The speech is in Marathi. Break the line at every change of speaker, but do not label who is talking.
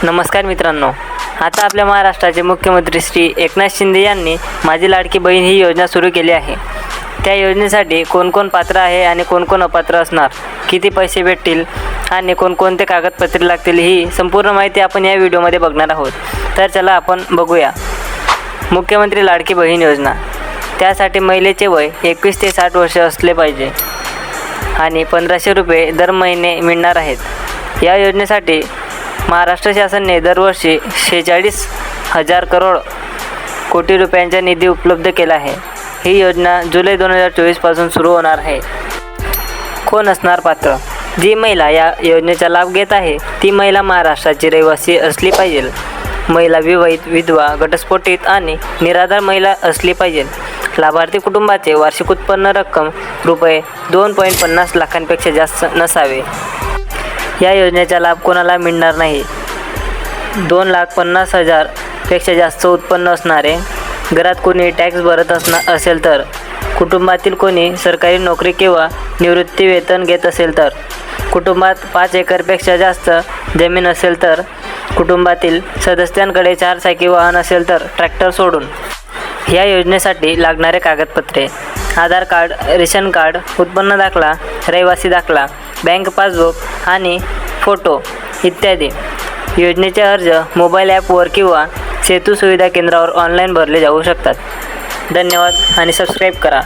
नमस्कार मित्रांनो, आता आपल्या महाराष्ट्राचे मुख्यमंत्री श्री एकनाथ शिंदे यांनी माझी लाडकी बहीण ही योजना सुरू केली आहे। त्या योजनेसाठी कोण पात्र आहे आणि कोण अपात्र असणार, किती पैसे भेटतील आणि कोणकोणते कागदपत्रे लागतील ही संपूर्ण माहिती आपण या व्हिडिओमध्ये बघणार आहोत। तर चला आपण बघूया। मुख्यमंत्री लाडकी बहीण योजना, त्यासाठी महिलेचे वय 21 ते 60 वर्ष असले पाहिजे आणि 1500 रुपये दर महिने मिळणार आहेत। या योजनेसाठी महाराष्ट्र शासनाने दरवर्षी 46,000 कोटी रुपयांचा निधी उपलब्ध केला आहे। ही योजना जुलै 2024 पासून सुरू होणार आहे। कोण असणार पात्र? जी महिला या योजनेचा लाभ घेत आहे ती महिला महाराष्ट्राची रहिवासी असली पाहिजे। महिला विवाहित, विधवा, घटस्फोटित आणि निराधार महिला असली पाहिजे। लाभार्थी कुटुंबाचे वार्षिक उत्पन्न रक्कम रुपये 2.50 लाखांपेक्षा जास्त नसावे। या योजनेचा लाभ कोणाला मिळणार नाही? 2,50,000 पेक्षा जास्त उत्पन्न असणारे, घरात कोणी टॅक्स भरत असेल तर, कुटुंबातील कोणी सरकारी नोकरी किंवा निवृत्ती वेतन घेत असेल तर, कुटुंबात 5 एकरपेक्षा जास्त जमीन असेल तर, कुटुंबातील सदस्यांकडे 4 चाकी वाहन असेल तर ट्रॅक्टर सोडून। या योजनेसाठी लागणारे कागदपत्रे: आधार कार्ड, रेशन कार्ड, उत्पन्न दाखला, रहिवासी दाखला, बँक पासबुक आणि फोटो इत्यादी। योजनेचे अर्ज मोबाईल ॲपवर किंवा सेतू सुविधा केंद्रावर ऑनलाईन भरले जाऊ शकतात। धन्यवाद आणि सबस्क्राईब करा।